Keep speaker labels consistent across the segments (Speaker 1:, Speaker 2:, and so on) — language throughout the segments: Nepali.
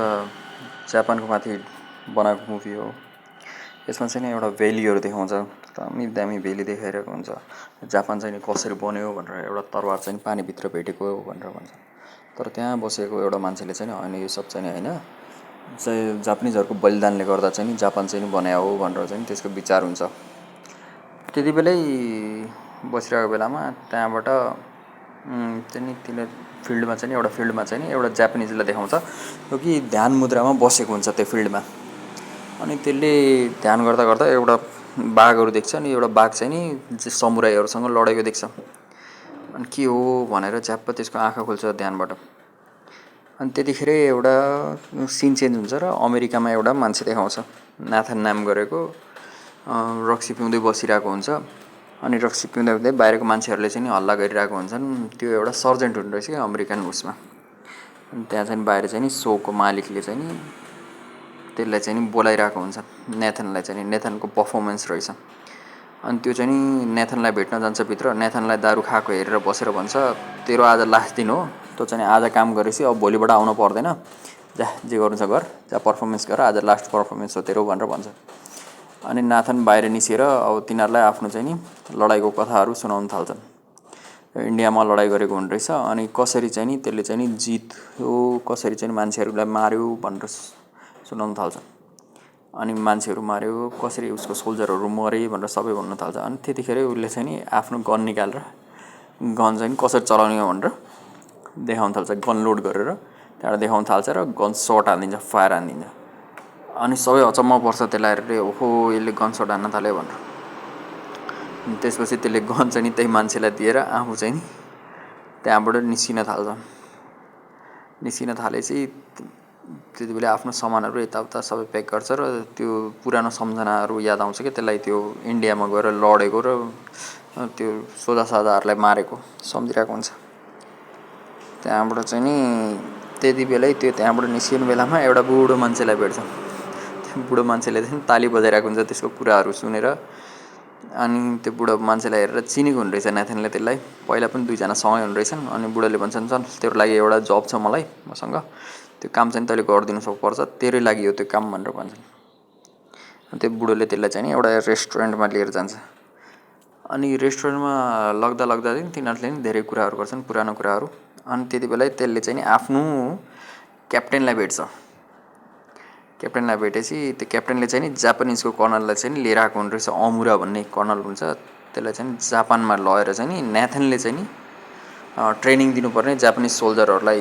Speaker 1: एउटा जापानको माथि बनाएको मुभी हो। यसमा चाहिँ नि एउटा भेलीहरू देखाउँछ, दामी दामी भेली देखाइरहेको हुन्छ। जापान चाहिँ नि कसरी बन्यो भनेर, एउटा तरवार चाहिँ पानीभित्र भेटेको भनेर भन्छ। तर त्यहाँ बसेको एउटा मान्छेले चाहिँ होइन, यो सब चाहिँ होइन, चाहिँ जापानिजहरूको बलिदानले गर्दा चाहिँ नि जापान चाहिँ नि बनायो हो भनेर चाहिँ त्यसको विचार हुन्छ। त्यति बेलै बसिरहेको बेलामा त्यहाँबाट चाहिँ नि तिनीहरू फिल्डमा चाहिँ नि एउटा जापानिजलाई देखाउँछ, जो कि ध्यान मुद्रामा बसेको हुन्छ त्यो फिल्डमा। अनि त्यसले ध्यान गर्दा गर्दा एउटा बाघहरू देख्छ, अनि एउटा बाघ चाहिँ नि समुराईहरूसँग लडेको देख्छ। अनि के हो भनेर झ्याप्प त्यसको आँखा खोल्छ ध्यानबाट। अनि त्यतिखेर एउटा सिन चेन्ज हुन्छ र अमेरिकामा एउटा मान्छे देखाउँछ, नाथन नाम गरेको, रक्सी पिउँदै बसिरहेको हुन्छ। अनि रक्सी पिउँदा पिउँदै बाहिरको मान्छेहरूले चाहिँ नि हल्ला गरिरहेको हुन्छन्। त्यो एउटा सर्जेन्ट हुँदो रहेछ कि अमेरिकन उसमा। अनि त्यहाँ चाहिँ बाहिर चाहिँ नि सोको मालिकले चाहिँ नि त्यसलाई चाहिँ नि बोलाइरहेको हुन्छ, नेथनलाई चाहिँ नि। नेथनको पर्फर्मेन्स रहेछ। अनि त्यो चाहिँ नि नेथनलाई भेट्न जान्छ भित्र। नेथनलाई दारू खाएको हेरेर बसेर भन्छ, तेरो आज लास्ट दिन हो, तँ चाहिँ आज काम गरेपछि अब भोलिबाट आउनु पर्दैन, जा जे गर्नु छ गर, जा पर्फर्मेन्स गर, आज लास्ट पर्फर्मेन्स हो तेरो भनेर भन्छ। अनि नाथन बाहिर निस्केर अब तिनीहरूलाई आफ्नो चाहिँ नि लडाइँको कथाहरू सुनाउन थाल्छन्। इन्डियामा लडाइँ गरेको हुने रहेछ, अनि कसरी चाहिँ नि त्यसले चाहिँ नि जित्यो, कसरी चाहिँ मान्छेहरूलाई मार्यो भनेर सुनाउन थाल्छ। अनि मान्छेहरू मार्यो, कसरी उसको सोल्जरहरू मरे भनेर सबै भन्न थाल्छ। अनि त्यतिखेरै उसले चाहिँ नि आफ्नो गन निकालेर, गन चाहिँ कसरी चलाउने भनेर देखाउन थाल्छ, गन लोड गरेर त्यहाँबाट देखाउन थाल्छ र गन सट हानिदिन्छ, फायर हानिदिन्छ। अनि सबै अचम्म पर्छ त्यसलाई हेरेर, ओहो यसले गन सट हान्न थाल्यो भनेर। त्यसपछि त्यसले गन चाहिँ नि त्यही मान्छेलाई दिएर आफू चाहिँ नि त्यहाँबाट निस्किन थाल्छ। निस्किन थालेपछि त्यति बेला आफ्नो सामानहरू यताउता सबै प्याक गर्छ र त्यो पुरानो सम्झनाहरू याद आउँछ कि त्यसलाई त्यो इन्डियामा गएर लडेको र त्यो सोझासाझाहरूलाई मारेको सम्झिरहेको हुन्छ। त्यहाँबाट चाहिँ नि त्यति बेलै त्यो त्यहाँबाट निस्किने बेलामा एउटा बुढो मान्छेलाई भेट्छ। त्यो बुढो मान्छेले चाहिँ ताली बजाइरहेको हुन्छ त्यसको कुराहरू सुनेर। अनि त्यो बुढो मान्छेलाई हेरेर चिनेको हुने रहेछ नेथनले त्यसलाई। पहिला पनि दुईजना सँगै हुने रहेछन्। अनि बुढोले भन्छन्, चल तेरो लागि एउटा जब छ मलाई, मसँग त्यो काम चाहिँ तैँले गरिदिनु पर्छ, तेरै लागि हो त्यो काम भनेर भन्छन्। त्यो बुढोले त्यसलाई चाहिँ नि एउटा रेस्टुरेन्टमा लिएर जान्छ। अनि रेस्टुरेन्टमा लग्दा लग्दा चाहिँ तिनीहरूले नि धेरै कुराहरू गर्छन्, पुरानो कुराहरू। अनि त्यति बेलै त्यसले चाहिँ नि आफ्नो क्याप्टेनलाई भेट्छ। क्याप्टेनलाई भेटेपछि त्यो क्याप्टेनले चाहिँ नि जापानिजको कर्नललाई चाहिँ नि लिएर आएको हुने रहेछ। अमुरा भन्ने कर्नल हुन्छ, त्यसलाई चाहिँ जापानमा लगेर चाहिँ नि नेथनले चाहिँ नि ट्रेनिङ दिनुपर्ने जापानिज सोल्जरहरूलाई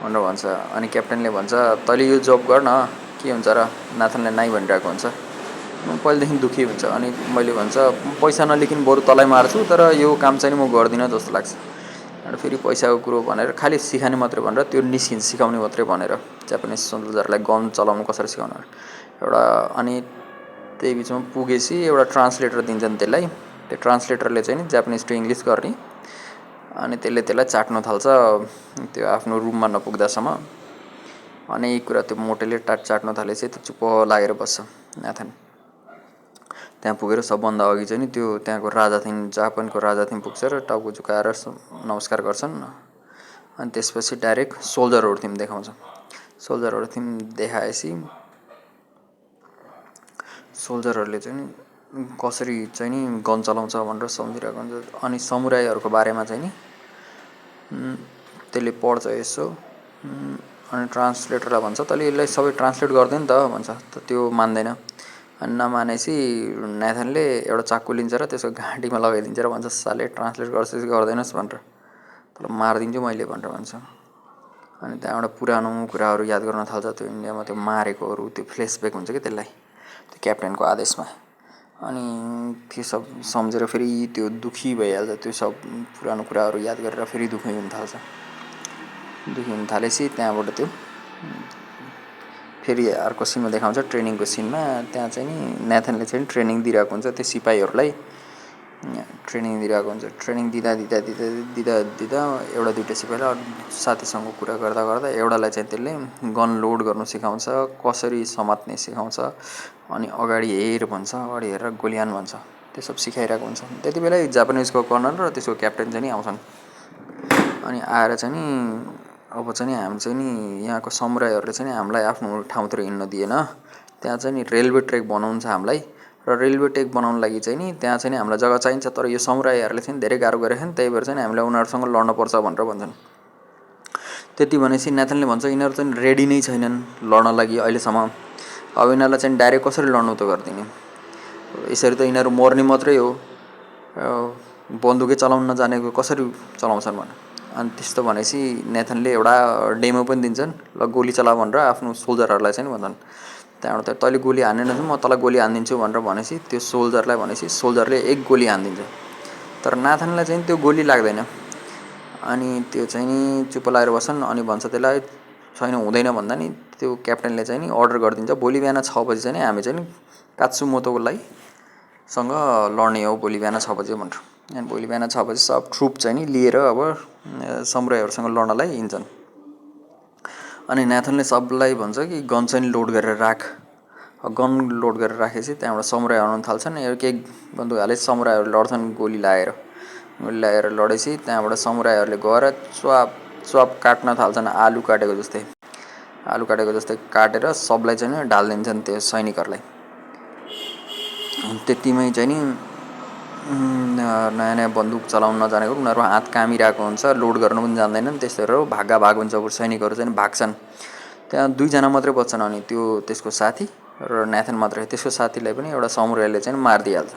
Speaker 1: भनेर भन्छ। अनि क्याप्टेनले भन्छ, तैँले यो जब गर्न, के हुन्छ र? नाथनले नाइ भनिरहेको हुन्छ। पहिलेदेखि दुःखी हुन्छ। अनि मैले भन्छ, पैसा नलिकन बरु तँलाई मार्छु, तर यो काम चाहिँ म गर्दिनँ जस्तो लाग्छ। अनि फेरि पैसाको कुरो भनेर खालि सिकाउने मात्रै भनेर त्यो निस्किन्छ, सिकाउने मात्रै भनेर जापानिज सोल्जरलाई गन चलाउनु कसरी सिकाउनु एउटा। अनि त्यही बिचमा पुगेपछि एउटा ट्रान्सलेटर दिन्छन् त्यसलाई। त्यो ट्रान्सलेटरले चाहिँ नि जापानिज टु इङ्ग्लिस गर्ने। अनि त्यसलाई चाट्न थाल्छ त्यो आफ्नो रुममा नपुग्दासम्म। अनेक कुरा त्यो मोटेले चाट्न थालेपछि त्यो चुप्प लागेर बस्छ नाथन। त्यहाँ पुगेर सबभन्दा अघि चाहिँ नि त्यो त्यहाँको राजाथिम, जापानको राजाथिम पुग्छ र टाउको झुकाएर नमस्कार गर्छन्। अनि त्यसपछि डाइरेक्ट सोल्जरहरू थिम देखाउँछ। सोल्जरहरू थिम देखाएपछि सोल्जरहरूले चाहिँ नि कसरी चाहिँ नि गन चलाउँछ भनेर सम्झिरहेको हुन्छ। अनि समुराईहरूको बारेमा चाहिँ नि त्यसले पढ्छ यसो। अनि ट्रान्सलेटरलाई भन्छ, तैँले यसलाई सबै ट्रान्सलेट गर्दैन त भन्छ। त त्यो मान्दैन। अनि नमानेपछि नेथनले एउटा चाकु लिन्छ र त्यसको घाँटीमा लगाइदिन्छ र भन्छ, साले ट्रान्सलेट गर्छस् गर्दैनस् भनेर, तर मारिदिन्छु मैले भनेर भन्छ। अनि त्यहाँबाट पुरानो कुराहरू याद गर्न थाल्छ। त्यो इन्डियामा त्यो मारेकोहरू, त्यो फ्ल्यासब्याक हुन्छ कि त्यसलाई, त्यो क्याप्टेनको आदेशमा। अनि त्यो सब सम्झेर फेरि त्यो दुःखी भइहाल्छ। त्यो सब पुरानो कुराहरू याद गरेर फेरि दुःखी हुन थाल्छ। दुःखी हुन थालेपछि त्यहाँबाट त्यो फेरि अर्को सिनमा देखाउँछ, ट्रेनिङको सिनमा। त्यहाँ चाहिँ नि नेथनले चाहिँ ट्रेनिङ दिइरहेको हुन्छ त्यो सिपाहीहरूलाई। ट्रेनिङ दिइरहेको हुन्छ। ट्रेनिङ दिँदा एउटा दुइटा सिपाहीलाई साथीसँग कुरा गर्दा गर्दा एउटालाई चाहिँ त्यसले गन लोड गर्नु सिकाउँछ, कसरी समात्ने सिकाउँछ। अनि अगाडि हेर भन्छ, अगाडि हेरेर गोलिहान भन्छ। त्यो सब सिकाइरहेको हुन्छ। त्यति बेलै जापानिजको कर्नल र त्यसको क्याप्टेन चाहिँ नि आउँछन्। अनि आएर चाहिँ नि अब चाहिँ नि हामी चाहिँ नि यहाँको समुराईहरूले चाहिँ नि हामीलाई आफ्नो ठाउँतिर हिँड्न दिएन। त्यहाँ चाहिँ नि रेलवे ट्र्याक बनाउनु छ हामीलाई, र रेलवे ट्र्याक बनाउनु लागि चाहिँ नि त्यहाँ चाहिँ नि हामीलाई जग्गा चाहिन्छ, तर यो समुराईहरूले चाहिँ धेरै गाह्रो गरेको छ नि, त्यही भएर चाहिँ हामीलाई उनीहरूसँग लड्नुपर्छ भनेर भन्छन्। त्यति भनेपछि नेथनले भन्छ यिनीहरू चाहिँ रेडी नै छैनन् लड्न लागि अहिलेसम्म। अब यिनीहरूलाई चाहिँ डाइरेक्ट कसरी लड्नु त गरिदिने, यसरी त यिनीहरू मर्ने मात्रै हो, बन्दुकै चलाउन नजानेको कसरी चलाउँछन् भने। अनि त्यस्तो भनेपछि नेथनले एउटा डेमो पनि दिन्छन्, ल गोली चलाऊ भनेर आफ्नो सोल्जरहरूलाई चाहिँ भन्छन्। त्यहाँबाट त तैँले गोली हान्ने नछन् म तँलाई गोली हानिदिन्छु भनेर भनेपछि त्यो सोल्जरलाई भनेपछि सोल्जरले एक गोली हानिदिन्छ, तर नाथनलाई चाहिँ त्यो गोली लाग्दैन। अनि त्यो चाहिँ नि चुप्प लागेर बस्छन्। अनि भन्छ त्यसलाई छैन हुँदैन भन्दा नि त्यो क्याप्टेनले चाहिँ नि अर्डर गरिदिन्छ भोलि बिहान 6 बजी चाहिँ नि हामी चाहिँ नि कात्सुमोतोलाई सँग लड्ने हो भोलि बिहान 6 बजी भनेर। अनि भोलि बिहान 6 बजी सब ट्रुप चाहिँ नि लिएर अब समुराईहरूसँग लड्नलाई हिँड्छन्। अनि नेथनले सबलाई भन्छ कि गन चाहिँ लोड गरेर राख। गन लोड गरेर राखेपछि त्यहाँबाट समुराई आउन थाल्छन्। एक बन्दुक हाले समुराईहरू लड्छन् गोली लगाएर लडेपछि त्यहाँबाट समुराईहरूले गएर च्वाप च्वाप काट्न थाल्छन्, आलु काटेको जस्तै काटेर सबलाई चाहिँ नि ढालिदिन्छन् त्यो सैनिकहरूलाई। त्यतिमै चाहिँ नि नयाँ बन्दुक चलाउन नजानेको उनीहरू हात कामिरहेको हुन्छ, लोड गर्न पनि जान्दैनन्, त्यस्तोहरू भाग हुन्छ। सैनिकहरू चाहिँ भाग्छन्। त्यहाँ 2 जना मात्रै बच्छन्, अनि त्यो त्यसको साथी र नेथन मात्रै। त्यसको साथीलाई पनि एउटा समुराईले चाहिँ मारिदिइहाल्छ।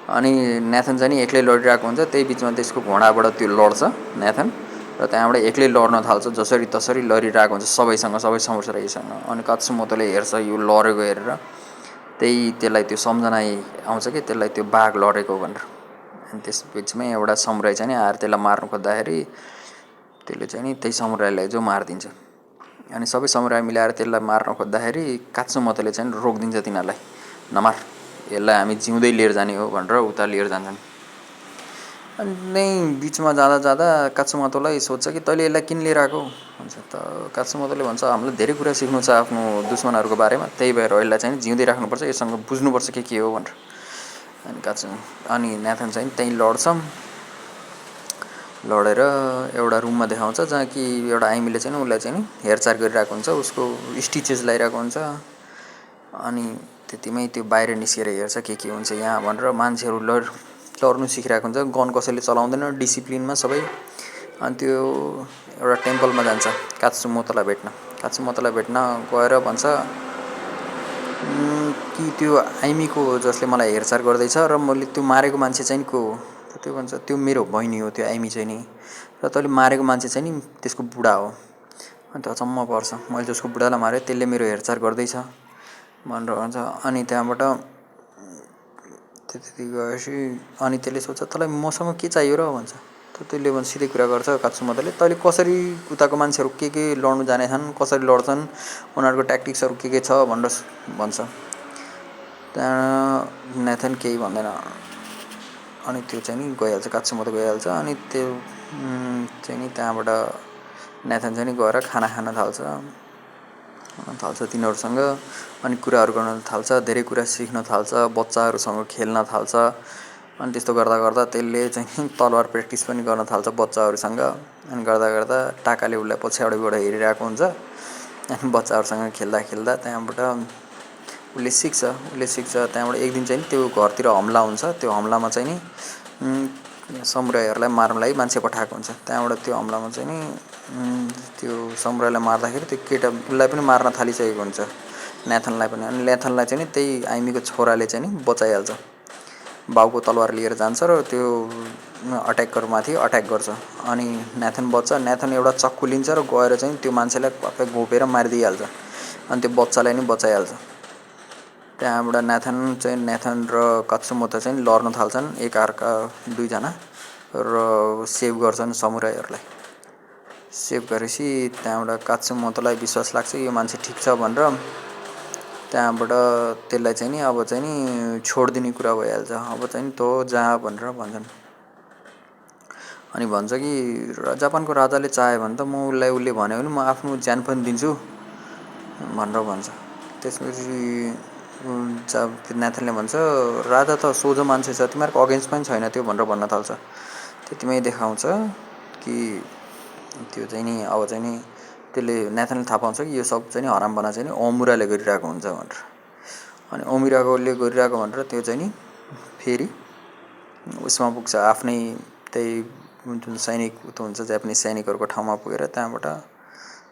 Speaker 1: अनि नेथन चाहिँ नि एक्लै लडिरहेको हुन्छ, त्यही बिचमा त्यसको घोडाबाट त्यो लड्छ नेथन, र त्यहाँबाट एक्लै लड्न थाल्छ। जसरी तसरी लडिरहेको हुन्छ सबैसँग, सबै समुराईसँग। अनि कात्सुमोतोले हेर्छ यो लडेको हेरेर, त्यसलाई त्यो सम्झना आउँछ कि त्यसलाई त्यो बाघ लडेको भनेर। अनि त्यस बिचमै एउटा समुराई चाहिँ नि आएर त्यसलाई मार्नु खोज्दाखेरि त्यसले चाहिँ नि त्यही समुराईलाई जो मारिदिन्छ। अनि सबै समुराई मिलाएर त्यसलाई मार्न खोज्दाखेरि कात्सुमोतोले चाहिँ रोकिदिन्छ तिनीहरूलाई, नमार, यसलाई हामी जिउँदै लिएर जाने हो भनेर उता लिएर जान्छन्। अनि बिचमा जाँदा कात्सुमोतोलाई सोध्छ कि तैँले यसलाई किन लिएर आएको भन्छ। त कात्सुमोतोले भन्छ हामीलाई धेरै कुरा सिक्नु छ आफ्नो दुश्मनहरूको बारेमा, त्यही भएर यसलाई चाहिँ जिउँदै राख्नुपर्छ, योसँग बुझ्नुपर्छ के हो भनेर। अनि नेथन चाहिँ त्यहीँ लडेर एउटा रुममा देखाउँछ जहाँ कि एउटा आइमीले चाहिँ उसलाई चाहिँ नि हेरचाह गरिरहेको हुन्छ, उसको स्टिचेस लगाइरहेको हुन्छ। अनि त्यतिमै त्यो बाहिर निस्केर हेर्छ के हुन्छ यहाँ भनेर। मान्छेहरू लड्नु सिकिरहेको हुन्छ, गन कसैले चलाउँदैन डिसिप्लिनमा सबै। अनि त्यो एउटा टेम्पलमा जान्छ कात्सुमोतोलाई भेट्न गएर भन्छ कि त्यो आइमीको जसले मलाई हेरचाह गर्दैछ र मैले त्यो मारेको मान्छे चाहिँ को हो। त्यो भन्छ त्यो मेरो बहिनी हो त्यो आइमी चाहिँ नि, र तैँले मारेको मान्छे चाहिँ नि त्यसको बुढा हो। अनि त्यो अचम्म पर्छ, मैले जसको बुढालाई मारेँ त्यसले मेरो हेरचाह गर्दैछ भनेर भन्छ। अनि त्यहाँबाट त्यति गएपछि अनि त्यसले सोध्छ तँलाई मसँग के चाहियो र भन्छ। त्यसले भन्छ सिधै कुरा गर्छ कात्सुमोतोले, तैँले कसरी उताको मान्छेहरू के लड्नु जानेछन्, कसरी लड्छन्, उनीहरूको ट्याक्टिक्सहरू के छ भनेर भन्छ। त्यहाँ नेथन केही भन्दैन। अनि त्यो चाहिँ नि गइहाल्छ, कात्सुमोतो गइहाल्छ। अनि त्यो चाहिँ नि त्यहाँबाट नेथन चाहिँ नि गएर खाना खान थाल्छ तिनीहरूसँग। अनि कुराहरू गर्न थाल्छ, धेरै कुरा सिक्न थाल्छ, बच्चाहरूसँग खेल्न थाल्छ। अनि त्यस्तो गर्दा त्यसले चाहिँ तलवार प्र्याक्टिस पनि गर्न थाल्छ बच्चाहरूसँग। अनि गर्दा टाकाले उसलाई पछाडिबाट हेरिरहेको हुन्छ। अनि बच्चाहरूसँग खेल्दा त्यहाँबाट उसले सिक्छ। त्यहाँबाट एक दिन चाहिँ त्यो घरतिर हमला हुन्छ। त्यो हमलामा चाहिँ नि समुराईहरूलाई मार्न लागि मान्छे पठाएको हुन्छ। त्यहाँबाट त्यो हमलामा चाहिँ नि त्यो समुराईलाई मार्दाखेरि त्यो केटा उसलाई पनि मार्न थालिसकेको हुन्छ, नेथनलाई पनि। अनि नेथनलाई चाहिँ नि त्यही आइमीको छोराले चाहिँ नि बचाइहाल्छ। बाउको तलवार लिएर जान्छ र त्यो अट्याकरमाथि अट्याक गर्छ। अनि नेथन बच्चा नेथन एउटा चक्कु लिन्छ र गएर चाहिँ त्यो मान्छेलाई पक्कै घोपेर मारिदिइहाल्छ। अनि त्यो बच्चालाई नि बचाइहाल्छ। त्यहाँबाट नेथन र कात्सुमोतो चाहिँ लड्न थाल्छन् एकअर्का 2 जना, र सेभ गर्छन् समुराईहरूलाई। सेभ गरेपछि त्यहाँबाट कात्सुमोतोलाई विश्वास लाग्छ यो मान्छे ठिक छ भनेर। त्यहाँबाट त्यसलाई चाहिँ नि अब चाहिँ नि छोडिदिने कुरा भइहाल्छ। अब चाहिँ नि तँ जा भनेर भन्छन्। अनि भन्छ कि जापानको राजाले चाह्यो भने त म उसले भन्यो भने म आफ्नो ज्यान पनि दिन्छु भनेर भन्छ। त्यसपछि नेथनले भन्छ राजा त सोझो मान्छे छ, तिमीहरूको अगेन्स्ट पनि छैन त्यो भनेर भन्न थाल्छ। त्यतिमै देखाउँछ कि त्यो चाहिँ नि अब चाहिँ नि त्यसले नेथनले थाहा पाउँछ कि यो सब चाहिँ नि हरामपना चाहिँ नि अमुराले गरिरहेको हुन्छ भनेर। अनि अमुराले गरिरहेको भनेर त्यो चाहिँ नि फेरि उसमा पुग्छ, आफ्नै त्यही जुन सैनिक उतो हुन्छ जापानिज सैनिकहरूको ठाउँमा पुगेर त्यहाँबाट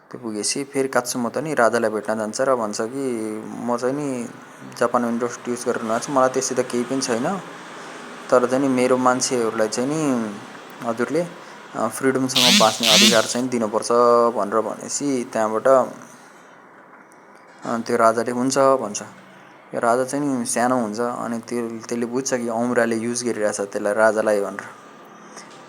Speaker 1: त्यो पुगेपछि फेरि कात्सुमोतो नि राजालाई भेट्न जान्छ र भन्छ कि म चाहिँ नि जापानमा इन्ट्रोड्युस गरेर ल्याएको छु, मलाई त्यसै त केही पनि छैन, तर चाहिँ नि मेरो मान्छेहरूलाई चाहिँ नि हजुरले फ्रिडमसँग बाँच्ने अधिकार चाहिँ दिनुपर्छ भनेर भनेपछि त्यहाँबाट त्यो राजाले हुन्छ भन्छ। यो राजा चाहिँ नि सानो हुन्छ अनि त्यसले बुझ्छ कि अमुराले युज गरिरहेछ त्यसलाई राजालाई भनेर।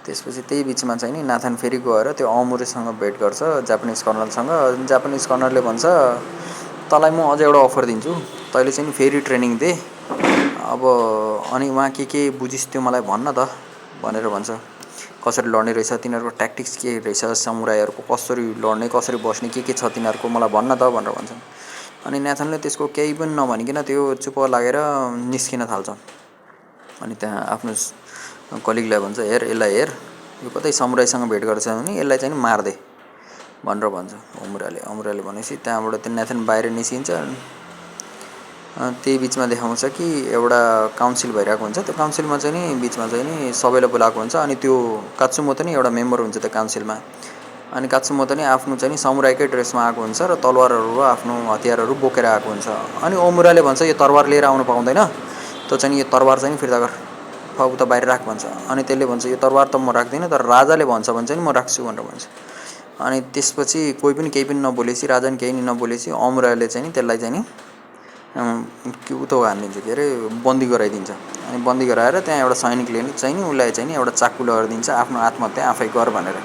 Speaker 1: त्यसपछि त्यही बिचमा चाहिँ नि नाथन फेरि गएर त्यो अमुरेसँग भेट गर्छ जापानिज कर्नलसँग। जापानिज कर्नलले भन्छ तँलाई म अझ एउटा अफर दिन्छु, तैँले चाहिँ नि फेरि ट्रेनिङ दे, अब अनि उहाँ के बुझिस् त्यो मलाई भन्न त भनेर भन्छ। कसरी लड्ने रहेछ, तिनीहरूको ट्याक्टिक्स के रहेछ, समुराईहरूको कसरी लड्ने कसरी बस्ने के छ तिनीहरूको मलाई भन्न त भनेर भन्छ। अनि नेथनले त्यसको केही पनि नभनिकन त्यो चुप्प लागेर निस्किन थाल्छ। अनि त्यहाँ आफ्नो कलिगलाई भन्छ हेर यसलाई हेर, यो कतै समुराईसँग भेट गर्छ भने यसलाई चाहिँ नि मार्दे भनेर भन्छ अमुराले भनेपछि त्यहाँबाट त्यो नेथन बाहिर निस्किन्छ। त्यही बिचमा देखाउँछ कि एउटा काउन्सिल भइरहेको हुन्छ, त्यो काउन्सिलमा चाहिँ नि बिचमा चाहिँ नि सबैलाई बोलाएको हुन्छ अनि त्यो कात्सुमोतो नि एउटा मेम्बर हुन्छ त्यो काउन्सिलमा। अनि कात्सुमोतो नि आफ्नो चाहिँ नि समुराईकै ड्रेसमा आएको हुन्छ र तलवारहरू आफ्नो हतियारहरू बोकेर आएको हुन्छ। अनि अमुराले भन्छ यो तरवार लिएर आउनु पाउँदैन, त्यो चाहिँ नि यो तरवार चाहिँ नि फिर्ता गर, उता बाहिर राख भन्छ। अनि त्यसले भन्छ यो तरवार त म राख्दिनँ, तर राजाले भन्छ भने चाहिँ म राख्छु भनेर भन्छ। अनि त्यसपछि कोही पनि केही पनि नबोलेपछि, राजा नि केही नबोलेपछि अमुराले चाहिँ नि त्यसलाई चाहिँ नि उतो हानिदिन्छ, के अरे बन्दी गराइदिन्छ। अनि बन्दी गराएर त्यहाँ एउटा सैनिकले चाहिँ नि उसलाई चाहिँ नि एउटा चाकु लगाइदिन्छ, आफ्नो आत्महत्या आफै गर भनेर,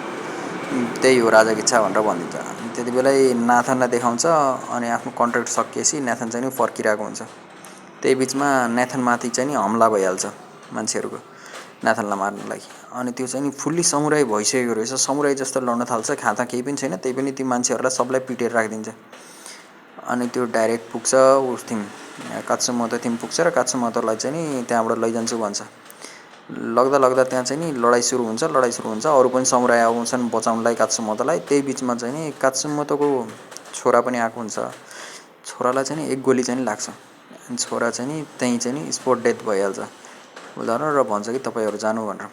Speaker 1: त्यही हो राजाको इच्छा भनेर भनिदिन्छ। त्यति बेलै नाथनलाई देखाउँछ अनि आफ्नो कन्ट्र्याक्ट सकिएपछि नेथन चाहिँ नि फर्किरहेको हुन्छ। त्यही बिचमा नेथनमाथि चाहिँ नि हमला भइहाल्छ मान्छेहरूको नेथनलाई मार्नको लागि। अनि त्यो चाहिँ नि फुल्ली समुराई भइसकेको रहेछ, समुराई जस्तो लड्न थाल्छ, खाता केही पनि छैन, त्यही पनि ती मान्छेहरूलाई सबलाई पिटेर राखिदिन्छ। अनि त्यो डाइरेक्ट पुग्छ उसथिम कात्सुमोतोथिम पुग्छ र कात्सुमोतोलाई चाहिँ नि त्यहाँबाट लैजान्छु भन्छ। लग्दा त्यहाँ चाहिँ नि लडाइँ सुरु हुन्छ, अरू पनि समुराई आउँछन् बचाउनलाई कात्सुमोतोलाई। त्यही बिचमा चाहिँ नि कात्सुमोतोको छोरा पनि आएको हुन्छ, छोरालाई चाहिँ नि एक गोली चाहिँ नि लाग्छ। अनि छोरा चाहिँ नि त्यहीँ चाहिँ नि स्पोट डेथ भइहाल्छ उदाहरण, र भन्छ कि तपाईँहरू जानु भनेर।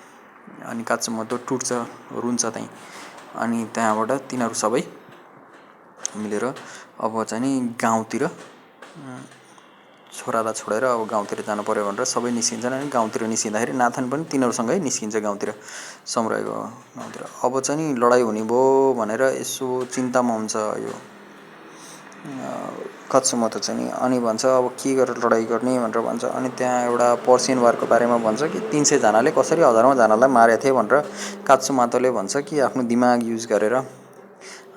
Speaker 1: अनि कात्सुमोतो टुट्छ, रुन्छ त्यहीँ। अनि त्यहाँबाट तिनीहरू सबै मिलेर अब चाहिँ नि गाउँतिर छोरालाई छोडेर अब गाउँतिर जानु पर्यो भनेर सबै निस्किन्छन्। अनि गाउँतिर निस्किँदाखेरि नाथन पनि तिनीहरूसँगै निस्किन्छ गाउँतिर, समुराईको गाउँतिर। अब चाहिँ नि लडाइँ हुने भयो भनेर यसो चिन्तामा हुन्छ यो कात्सुमोतो चाहिँ नि। अनि भन्छ अब के गरेर लडाइँ गर्ने भनेर भन्छ। अनि त्यहाँ एउटा पर्सियन वारको बारेमा भन्छ कि 300 जनाले कसरी हजारौँ जनालाई मारेको थिए भनेर कात्सुमोतोले भन्छ कि आफ्नो दिमाग युज गरेर।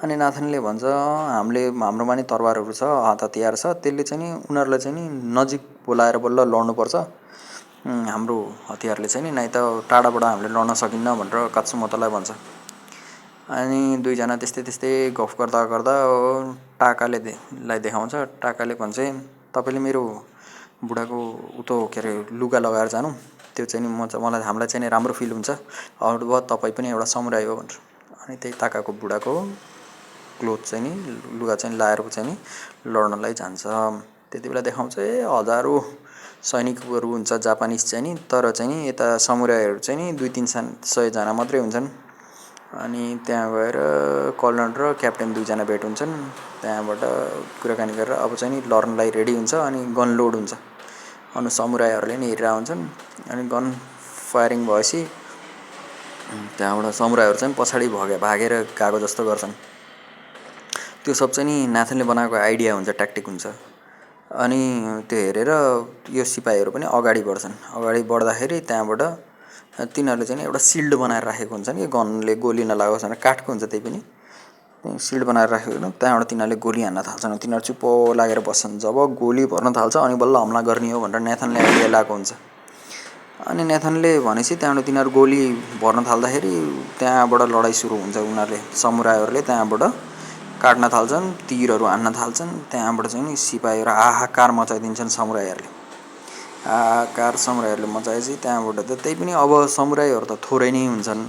Speaker 1: अनि नाथनले भन्छ हाम्रोमा नि तरवारहरू छ, हतियार छ, त्यसले चाहिँ नि उनीहरूलाई चाहिँ नि नजिक बोलाएर बल्ल लड्नुपर्छ हाम्रो हतियारले चाहिँ नि, नाइ त टाढाबाट हामीले लड्न सकिन्न भनेर कात्सुमोतोलाई भन्छ। अनि दुईजना त्यस्तै गफ गर्दा टाकाले देखाउँछ। टाकाले भन्छ तपाईँले मेरो बुढाको उतो के अरे लुगा लगाएर जानु, त्यो चाहिँ नि हामीलाई चाहिँ नि राम्रो फिल हुन्छ, अरू भयो तपाईँ पनि एउटा समुराई हो भनेर। अनि त्यही टाकाको बुढाको क्लोथ चाहिँ नि लुगा चाहिँ लाएर चाहिँ नि लड्नलाई जान्छ। त्यति बेला देखाउँछ हजारौँ सैनिकहरू हुन्छ जापानिज चाहिँ नि, तर चाहिँ नि यता समुराईहरू चाहिँ नि 200-300 जना मात्रै हुन्छन्। अनि त्यहाँ गएर कर्नल र क्याप्टेन दुईजना भेट हुन्छन्, त्यहाँबाट कुराकानी गरेर अब चाहिँ नि लड्नलाई रेडी हुन्छ। अनि गन लोड हुन्छ, अनि समुराईहरूले नि हेरिरहेको हुन्छन्। अनि गन फायरिङ भएपछि त्यहाँबाट समुराईहरू चाहिँ पछाडि भागेर गएको जस्तो गर्छन्। त्यो सब चाहिँ नि नाथनले बनाएको आइडिया हुन्छ, ट्याक्टिक हुन्छ। अनि त्यो हेरेर यो सिपाहीहरू पनि अगाडि बढ्छन्। अगाडि बढ्दाखेरि त्यहाँबाट तिनीहरूले चाहिँ एउटा सिल्ड बनाएर राखेको हुन्छन् कि गनले गोली नलागोस् भनेर, काठको हुन्छ त्यही पनि, सिल्ड बनाएर राखेको हुन्छ। त्यहाँबाट तिनीहरूले गोली हान्न थाल्छन्, तिनीहरू चुप्पो लागेर बस्छन्। जब गोली पर्न थाल्छ अनि बल्ल हमला गर्ने हो भनेर नेथनले आइडिया लगाएको हुन्छ। अनि नेथनले भनेपछि त्यहाँबाट तिनीहरू गोली भर्न थाल्दाखेरि त्यहाँबाट लडाइँ सुरु हुन्छ। उनीहरूले समुराईहरूले त्यहाँबाट काट्न थाल्छन्, तीरहरू हान्न थाल्छन्। त्यहाँबाट चाहिँ नि सिपाहीहरू हाहाकार मचाइदिन्छन् समुराईहरूले। हाहाकार समुराईहरूले मचाएपछि त्यहाँबाट त त्यही पनि अब समुराईहरू त थोरै नै हुन्छन्,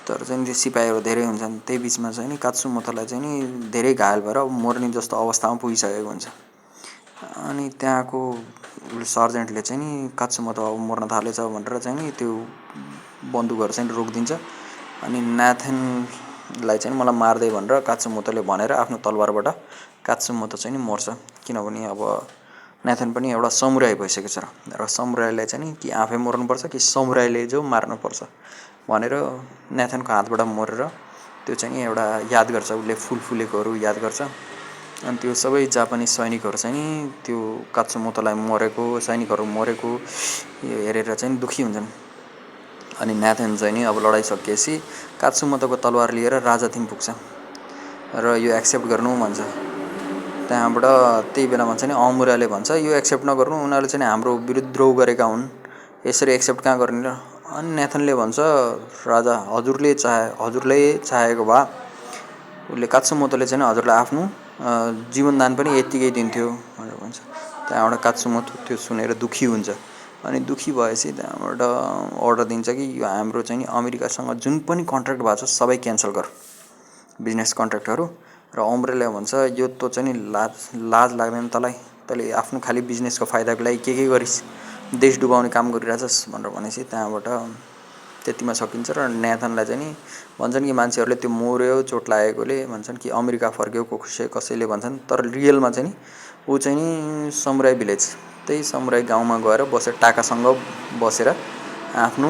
Speaker 1: तर चाहिँ त्यो सिपाहीहरू धेरै हुन्छन्। त्यही बिचमा चाहिँ नि कात्सुमोतोलाई चाहिँ नि धेरै घायल भएर मर्ने जस्तो अवस्थामा पुगिसकेको हुन्छ। अनि त्यहाँको सर्जेन्टले चाहिँ नि कात्सुमोतो अब मर्न थालेछ भनेर चाहिँ नि त्यो बन्दुकहरू चाहिँ रोकिदिन्छ। अनि नाथनलाई चाहिँ मलाई मार्दै भनेर कात्सुमोतोले भनेर आफ्नो तलवारबाट कात्सुमोतो चाहिँ नि मर्छ। किनभने अब नाथन पनि एउटा समुराई भइसकेको छ र समुराईलाई चाहिँ नि कि आफै मर्नुपर्छ कि समुराईले जो मार्नुपर्छ भनेर नाथनको हातबाट मरेर त्यो चाहिँ नि एउटा याद गर्छ। उसले फुल फुलेकोहरू याद गर्छ। अनि त्यो सबै जापानिज सैनिकहरू चाहिँ नि त्यो कात्सुमोतोलाई मरेको सैनिकहरू मरेको हेरेर चाहिँ दुखी हुन्छन्। अनि नाथन चाहिँ नि अब लडाइँ सकिएपछि कात्सुमोतोको तलवार लिएर राजाथिङ पुग्छ र यो एक्सेप्ट गर्नु भन्छ। त्यहाँबाट त्यही बेलामा चाहिँ अमुराले भन्छ यो एक्सेप्ट नगर्नु, उनीहरूले चाहिँ हाम्रो विद्रोह गरेका हुन्, यसरी एक्सेप्ट कहाँ गर्ने र। अनि नाथनले भन्छ राजा हजुरले चाहेको भए उसले कात्सुमोतोले चाहिँ हजुरलाई आफ्नो जीवनदान पनि यत्तिकै दिन्थ्यो भनेर भन्छ। त्यहाँबाट कात्सुमोतो त्यो सुनेर दुखी हुन्छ। अनि दुखी भएपछि त्यहाँबाट अर्डर दिन्छ कि यो हाम्रो चाहिँ अमेरिकासँग जुन पनि कन्ट्र्याक्ट भएको छ सबै क्यान्सल गर, बिजनेस कन्ट्र्याक्टहरू। र अमरेले भन्छ यो त चाहिँ लाज लाग्दैन तँलाई, तैँले आफ्नो खालि बिजनेसको फाइदाको लागि के गरिस्, देश डुबाउने काम गरिरहेछस् भनेर भनेपछि त्यहाँबाट त्यतिमा सकिन्छ। र नाथनलाई चाहिँ नि भन्छन् कि मान्छेहरूले त्यो मर्यो चोट लागेकोले भन्छन् कि अमेरिका फर्क्यो कसैले भन्छन्, तर रियलमा चाहिँ नि ऊ चाहिँ नि समुराई भिलेज, त्यही समुराई गाउँमा गएर बसेर टाकासँग बसेर आफ्नो